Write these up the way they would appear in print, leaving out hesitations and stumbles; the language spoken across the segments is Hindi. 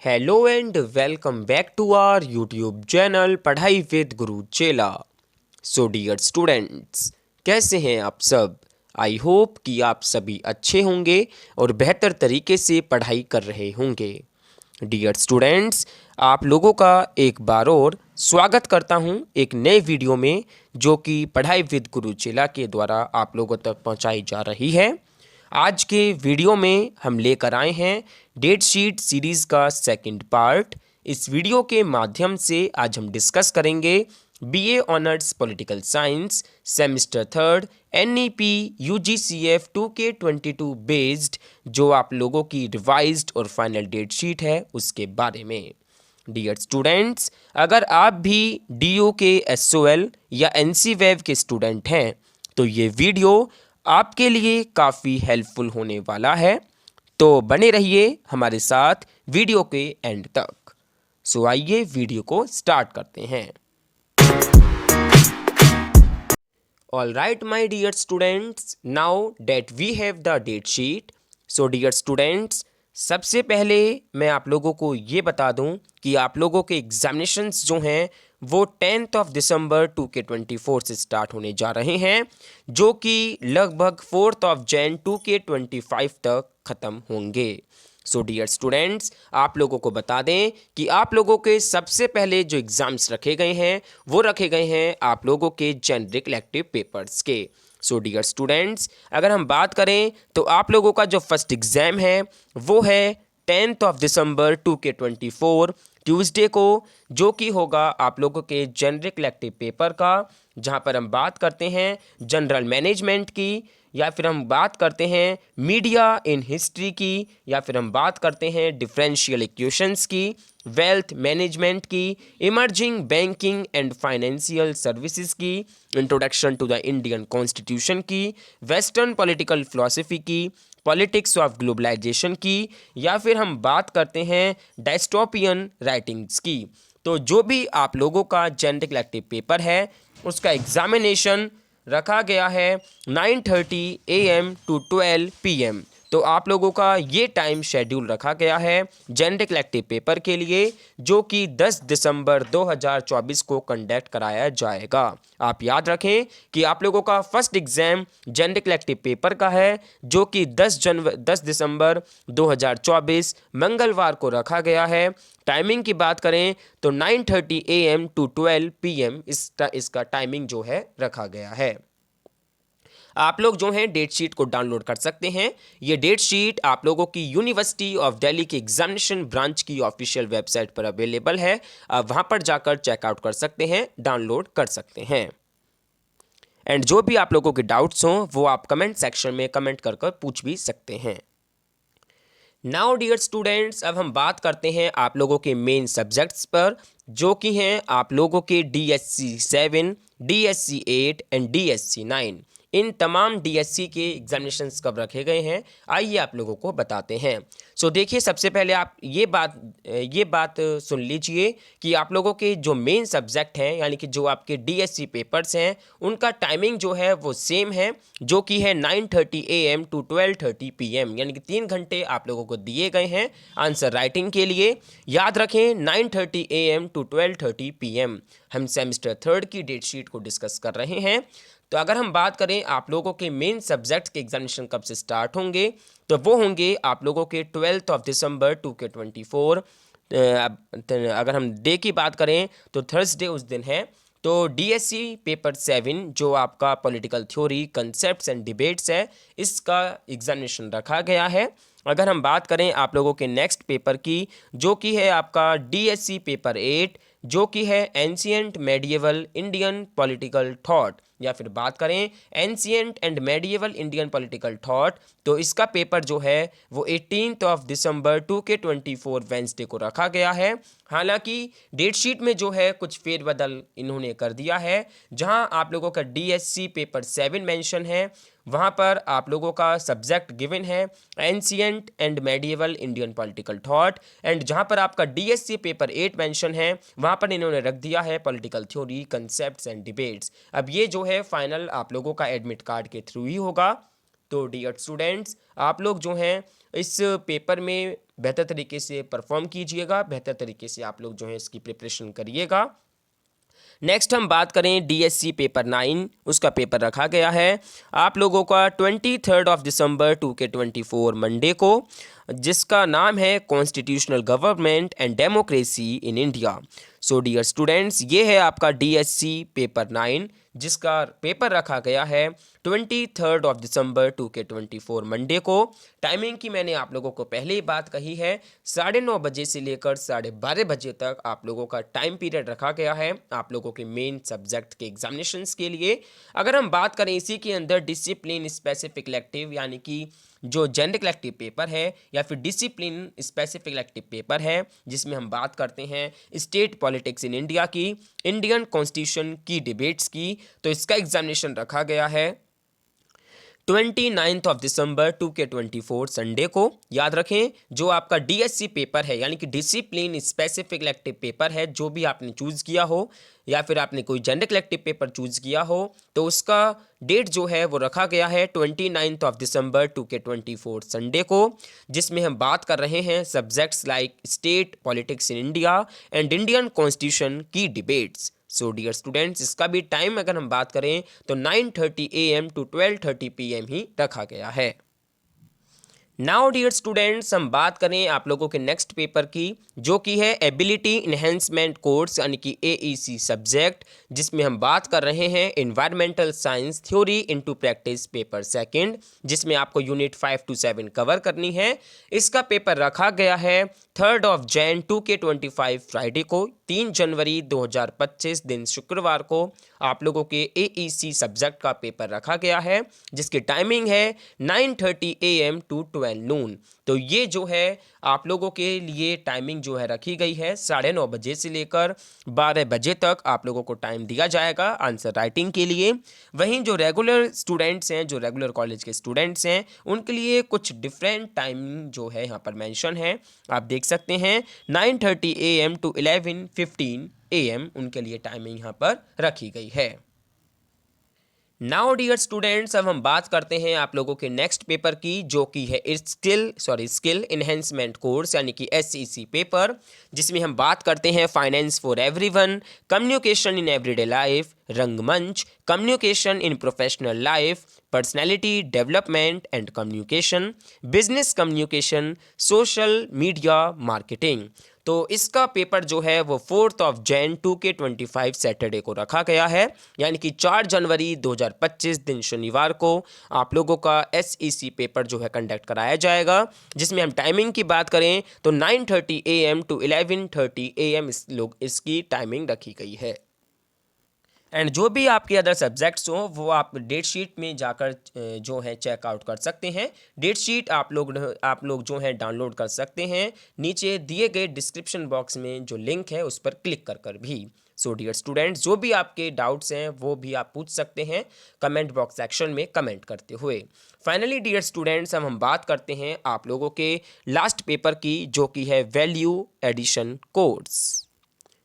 Hello and welcome back to our YouTube channel Padhai with Guru Chela. So dear students, कैसे हैं आप सब। आई होप कि आप सभी अच्छे होंगे और बेहतर तरीके से पढ़ाई कर रहे होंगे। डियर स्टूडेंट्स, आप लोगों का एक बार और स्वागत करता हूं एक नए वीडियो में, जो कि पढ़ाई विद गुरु चेला के द्वारा आप लोगों तक पहुंचाई जा रही है। आज के वीडियो में हम लेकर आए हैं डेट शीट सीरीज़ का सेकंड पार्ट। इस वीडियो के माध्यम से आज हम डिस्कस करेंगे BA honours political science semester third NEP UGCF 2K22 based, जो आप लोगों की रिवाइज्ड और फाइनल डेट शीट है, उसके बारे में। डियर स्टूडेंट्स, अगर आप भी DO के SOL या NC वेव के स्टूडेंट हैं तो ये वीडियो आपके लिए काफ़ी हेल्पफुल होने वाला है। तो बने रहिए हमारे साथ वीडियो के एंड तक। सो आइए वीडियो को स्टार्ट करते हैं। All right my dear students, now that we have the date sheet. So dear students, सबसे पहले मैं आप लोगों को ये बता दूं कि आप लोगों के एग्जामिनेशंस जो हैं वो 10 दिसंबर 2K24 से स्टार्ट होने जा रहे हैं, जो कि लगभग 4 जनवरी 2K25 तक ख़त्म होंगे। सो डियर स्टूडेंट्स, आप लोगों को बता दें कि आप लोगों के सबसे पहले जो एग्ज़ाम्स रखे गए हैं वो रखे गए हैं आप लोगों के जेनरिक इलेक्टिव पेपर्स के। सो डियर स्टूडेंट्स, अगर हम बात करें तो आप लोगों का जो फर्स्ट एग्ज़ाम है वो है 10 दिसंबर 2K24 ट्यूसडे को, जो कि होगा आप लोगों के जेनरिक इलेक्टिव पेपर का, जहां पर हम बात करते हैं जनरल मैनेजमेंट की, या फिर हम बात करते हैं मीडिया इन हिस्ट्री की, या फिर हम बात करते हैं डिफरेंशियल इक्वेशंस की, वेल्थ मैनेजमेंट की, emerging banking and financial services की, introduction to the Indian constitution की, वेस्टर्न पॉलिटिकल फिलॉसफी की, पॉलिटिक्स ऑफ ग्लोबलाइजेशन की, या फिर हम बात करते हैं डायस्टोपियन राइटिंग्स की। तो जो भी आप लोगों का जेनरिक इलेक्टिव पेपर है उसका एग्जामिनेशन रखा गया है 9:30 AM to 12 PM। तो आप लोगों का ये टाइम शेड्यूल रखा गया है जेनरिक इलेक्टिव पेपर के लिए, जो कि 10 दिसंबर 2024 को कंडक्ट कराया जाएगा। आप याद रखें कि आप लोगों का first exam generic elective paper का है, जो कि 10 दिसंबर 2024 मंगलवार को रखा गया है। टाइमिंग की बात करें तो 9:30 AM to 12 PM इसका टाइमिंग जो है रखा गया है। आप लोग जो हैं डेट शीट को डाउनलोड कर सकते हैं। ये डेट शीट आप लोगों की यूनिवर्सिटी ऑफ दिल्ली की एग्जामिनेशन ब्रांच की ऑफिशियल वेबसाइट पर अवेलेबल है। आप वहां पर जाकर चेकआउट कर सकते हैं, डाउनलोड कर सकते हैं। एंड जो भी आप लोगों के डाउट्स हों वो आप कमेंट सेक्शन में कमेंट कर पूछ भी सकते हैं। नाउ डियर स्टूडेंट्स, अब हम बात करते हैं आप लोगों के मेन सब्जेक्ट्स पर, जो कि हैं आप लोगों के DSC 7, DSC 8 एंड DSC 9। इन तमाम DSC के एग्जामिनेशंस कब रखे गए हैं, आइए आप लोगों को बताते हैं। सो देखिए, सबसे पहले आप ये बात सुन लीजिए कि आप लोगों के जो मेन सब्जेक्ट हैं, यानी कि जो आपके DSC पेपर्स हैं, उनका टाइमिंग जो है वो सेम है, जो कि है 9:30 AM to 12:30 PM, यानी कि 3 घंटे आप लोगों को दिए गए हैं आंसर राइटिंग के लिए। याद रखें 9:30 AM to 12:30 PM। हम सेमेस्टर थर्ड की डेट शीट को डिस्कस कर रहे हैं। तो अगर हम बात करें आप लोगों के मेन सब्जेक्ट के एग्जामिनेशन कब से स्टार्ट होंगे, तो वो होंगे आप लोगों के 12 दिसंबर 2K24। अगर हम डे की बात करें तो थर्सडे उस दिन है। तो DSC पेपर 7 जो आपका political theory concepts and debates है, इसका एग्जामिनेशन रखा गया है। अगर हम बात करें आप लोगों के नेक्स्ट पेपर की, जो कि है आपका DSC पेपर 8, जो कि है ancient medieval Indian political thought, या फिर बात करें ancient and medieval Indian political thought, तो इसका पेपर जो है वो 18 दिसंबर 2K24 वेंसडे को रखा गया है। हालांकि डेट शीट में जो है कुछ फेरबदल इन्होंने कर दिया है। जहां आप लोगों का DSC पेपर 7 मेंशन है, वहां पर आप लोगों का सब्जेक्ट गिवन है ancient and medieval Indian political thought, and जहां पर आपका DSC पेपर 8 मेंशन है, वहां पर इन्होंने रख दिया है political theory concepts and debates. अब ये जो है फाइनल आप लोगों का एडमिट कार्ड के थ्रू ही होगा। तो डियर स्टूडेंट्स, आप लोग जो हैं इस पेपर में बेहतर तरीके से परफॉर्म कीजिएगा, बेहतर तरीके से आप लोग जो हैं इसकी प्रिपरेशन करिएगा। नेक्स्ट हम बात करें डीएससी पेपर 9, उसका पेपर रखा गया है आप लोगों का 23 दिसंबर 2024 मंडे को, जिसका नाम है constitutional government and democracy in India. So dear students, ये है आपका डीएससी पेपर 9, जिसका पेपर रखा गया है 23 दिसंबर 2024 मंडे को। टाइमिंग की मैंने आप लोगों को पहले ही बात कही है, 9:30 बजे से लेकर 12:30 बजे तक आप लोगों का टाइम पीरियड रखा गया है आप लोगों के मेन सब्जेक्ट के एग्जामिनेशंस के लिए। अगर हम बात करें इसी के अंदर डिसिप्लिन स्पेसिफिक इलेक्टिव, यानी कि जो जनरल इलेक्टिव पेपर है या फिर डिसिप्लिन स्पेसिफिक इलेक्टिव पेपर है, जिसमें हम बात करते हैं स्टेट पॉलिटिक्स इन इंडिया की, इंडियन कॉन्स्टिट्यूशन की डिबेट्स की, तो इसका एग्जामिनेशन रखा गया है 29 दिसंबर 2024 संडे को। याद रखें, जो आपका डीएससी पेपर है यानी कि डिसिप्लिन स्पेसिफिक इलेक्टिव पेपर है, जो भी आपने चूज़ किया हो या फिर आपने कोई जनरल इलेक्टिव पेपर चूज़ किया हो, तो उसका डेट जो है वो रखा गया है 29 दिसंबर 2024 संडे को, जिसमें हम बात कर रहे हैं subjects like state politics in India and Indian constitution की डिबेट्स। सो डियर स्टूडेंट्स, इसका भी टाइम अगर हम बात करें तो 9:30 AM टू 12:30 PM ही रखा गया है। नाउ डियर स्टूडेंट्स, हम बात करें आप लोगों के नेक्स्ट पेपर की, जो कि है एबिलिटी इन्हेंसमेंट कोर्स यानी कि AEC सब्जेक्ट, जिसमें हम बात कर रहे हैं environmental science theory into practice paper second, जिसमें आपको यूनिट 5 to 7 कवर करनी है। इसका पेपर रखा गया है 3 Jan 2025 फ्राइडे को, 3 जनवरी 2025 दिन शुक्रवार को आप लोगों के AEC सब्जेक्ट का पेपर रखा गया है, जिसकी टाइमिंग है 9:30 AM टू 12 नून। तो ये जो है आप लोगों के लिए टाइमिंग जो है रखी गई है 9:30 बजे से लेकर 12 बजे तक आप लोगों को टाइम दिया जाएगा आंसर राइटिंग के लिए। वहीं जो रेगुलर स्टूडेंट्स हैं, जो रेगुलर कॉलेज के स्टूडेंट्स हैं, उनके लिए कुछ डिफरेंट टाइमिंग जो है यहाँ पर मेंशन है, आप देख सकते हैं 9:30 AM टू 11:15 AM उनके लिए टाइमिंग यहाँ पर रखी गई है। नाउ डियर स्टूडेंट्स, अब हम बात करते हैं आप लोगों के नेक्स्ट पेपर की, जो कि है स्किल इन्हेंसमेंट कोर्स यानी कि SEC पेपर, जिसमें हम बात करते हैं finance for everyone, communication in everyday life, रंगमंच, communication in professional life, personality development and communication, business communication, social media marketing. तो इसका पेपर जो है वो 4 Jan 2025 सैटरडे को रखा गया है, यानी कि 4 जनवरी 2025 दिन शनिवार को आप लोगों का SEC पेपर जो है कंडक्ट कराया जाएगा, जिसमें हम टाइमिंग की बात करें तो 9:30 AM टू 11:30 AM इसकी टाइमिंग रखी गई है। एंड जो भी आपके अदर सब्जेक्ट्स हो वो आप डेट शीट में जाकर जो है चेकआउट कर सकते हैं। डेट शीट आप लोग जो है डाउनलोड कर सकते हैं नीचे दिए गए डिस्क्रिप्शन बॉक्स में जो लिंक है उस पर क्लिक कर भी। सो डियर स्टूडेंट्स, जो भी आपके डाउट्स हैं वो भी आप पूछ सकते हैं कमेंट बॉक्स सेक्शन में कमेंट करते हुए। फाइनली डियर स्टूडेंट्स, अब हम बात करते हैं आप लोगों के लास्ट पेपर की, जो कि है value addition course.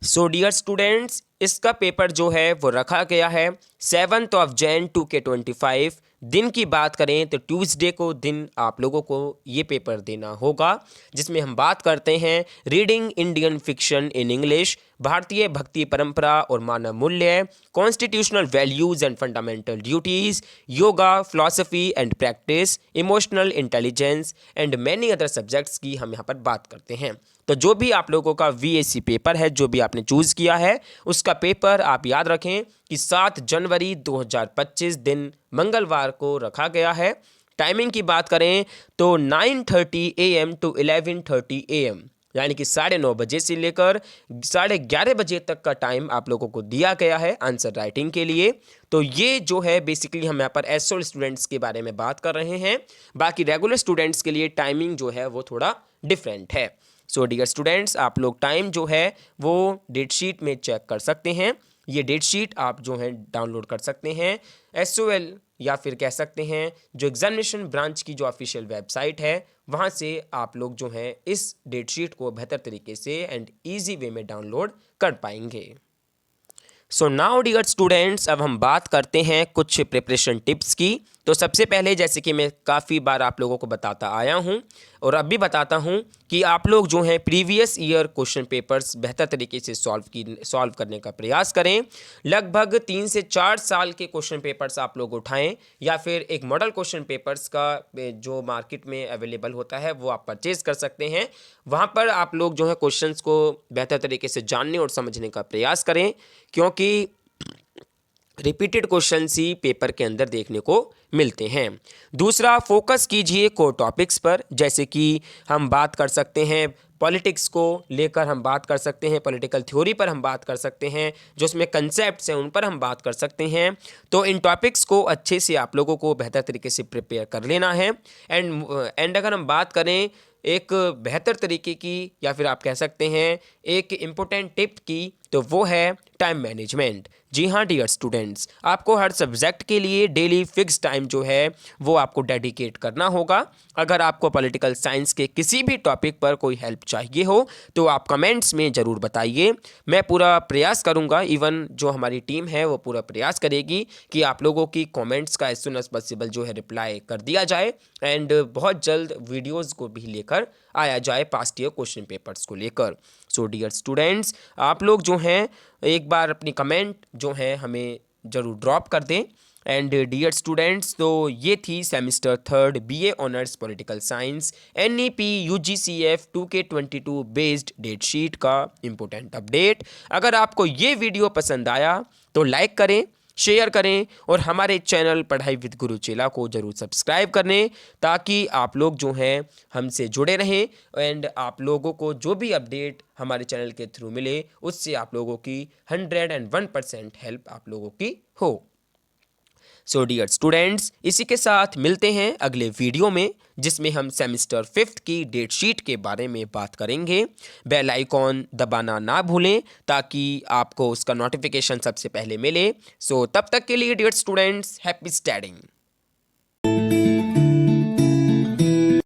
So dear students, इसका पेपर जो है वो रखा गया है 7 Jan 2025। दिन की बात करें तो ट्यूसडे को दिन आप लोगों को ये पेपर देना होगा, जिसमें हम बात करते हैं reading Indian fiction in English, भारतीय भक्ति परंपरा और मानव मूल्य, constitutional values and fundamental duties, yoga, philosophy and practice, emotional intelligence and many other subjects की हम यहाँ पर बात करते हैं। तो जो भी आप लोगों का VAC पेपर है, जो भी आपने चूज़ किया है, उसका पेपर आप याद रखें कि 7 जनवरी 2025 दिन मंगलवार को रखा गया है। टाइमिंग की बात करें तो 9:30 AM टू 11:30 AM, यानी कि 9:30 बजे से लेकर 11:30 बजे तक का टाइम आप लोगों को दिया गया है आंसर राइटिंग के लिए। तो ये जो है बेसिकली हम यहाँ पर SOL स्टूडेंट्स के बारे में बात कर रहे हैं, बाकी रेगुलर स्टूडेंट्स के लिए टाइमिंग जो है वो थोड़ा डिफरेंट है। सो डियर स्टूडेंट्स, आप लोग टाइम जो है वो डेट शीट में चेक कर सकते हैं। ये डेट शीट आप जो है डाउनलोड कर सकते हैं SOL या फिर कह सकते हैं जो एग्जामिनेशन ब्रांच की जो ऑफिशियल वेबसाइट है, वहाँ से आप लोग जो है इस डेट शीट को बेहतर तरीके से एंड ईजी वे में डाउनलोड कर पाएंगे। सो नाउ डियर स्टूडेंट्स, अब हम बात करते हैं कुछ प्रिपरेशन टिप्स की। तो सबसे पहले, जैसे कि मैं काफ़ी बार आप लोगों को बताता आया हूं और अब भी बताता हूं कि आप लोग जो हैं प्रीवियस ईयर क्वेश्चन पेपर्स बेहतर तरीके से सॉल्व करने का प्रयास करें। लगभग 3 से 4 साल के क्वेश्चन पेपर्स आप लोग उठाएं, या फिर एक मॉडल क्वेश्चन पेपर्स का जो मार्केट में अवेलेबल होता है वो आप परचेज कर सकते हैं। वहाँ पर आप लोग जो है क्वेश्चंस को बेहतर तरीके से जानने और समझने का प्रयास करें, क्योंकि रिपीटेड क्वेश्चंस ही पेपर के अंदर देखने को मिलते हैं। दूसरा, फोकस कीजिए कोर टॉपिक्स पर, जैसे कि हम बात कर सकते हैं पॉलिटिक्स को लेकर, हम बात कर सकते हैं पॉलिटिकल थ्योरी पर, हम बात कर सकते हैं जो उसमें कंसेप्ट्स हैं उन पर हम बात कर सकते हैं। तो इन टॉपिक्स को अच्छे से आप लोगों को बेहतर तरीके से प्रिपेयर कर लेना है। एंड अगर हम बात करें एक बेहतर तरीके की, या फिर आप कह सकते हैं एक इम्पोर्टेंट टिप की, तो वो है टाइम मैनेजमेंट। जी हाँ डियर स्टूडेंट्स, आपको हर सब्जेक्ट के लिए डेली फिक्स टाइम जो है वो आपको डेडिकेट करना होगा। अगर आपको पॉलिटिकल साइंस के किसी भी टॉपिक पर कोई हेल्प चाहिए हो तो आप कमेंट्स में ज़रूर बताइए। मैं पूरा प्रयास करूँगा, इवन जो हमारी टीम है वो पूरा प्रयास करेगी कि आप लोगों की कमेंट्स का एज सुन एज पॉसिबल जो है रिप्लाई कर दिया जाए, एंड बहुत जल्द वीडियोज़ को भी लेकर आया जाए पास्ट ईयर क्वेश्चन पेपर्स को लेकर। सो डियर स्टूडेंट्स, आप लोग जो हैं एक बार अपनी कमेंट जो है हमें ज़रूर ड्रॉप कर दें। एंड डियर स्टूडेंट्स, तो ये थी semester 3 BA honours political science NEP UGCF 2K22 based date sheet का इम्पोर्टेंट अपडेट। अगर आपको ये वीडियो पसंद आया तो लाइक करें, शेयर करें और हमारे चैनल पढ़ाई विद गुरु चेला को ज़रूर सब्सक्राइब करें, ताकि आप लोग जो हैं हमसे जुड़े रहें, एंड आप लोगों को जो भी अपडेट हमारे चैनल के थ्रू मिले उससे आप लोगों की 101% हेल्प आप लोगों की हो। सो डियर स्टूडेंट्स, इसी के साथ मिलते हैं अगले वीडियो में, जिसमें हम सेमिस्टर 5 की डेट शीट के बारे में बात करेंगे। बेल आइकॉन दबाना ना भूलें ताकि आपको उसका नोटिफिकेशन सबसे पहले मिले। सो तब तक के लिए डियर स्टूडेंट्स, हैप्पी स्टडिंग।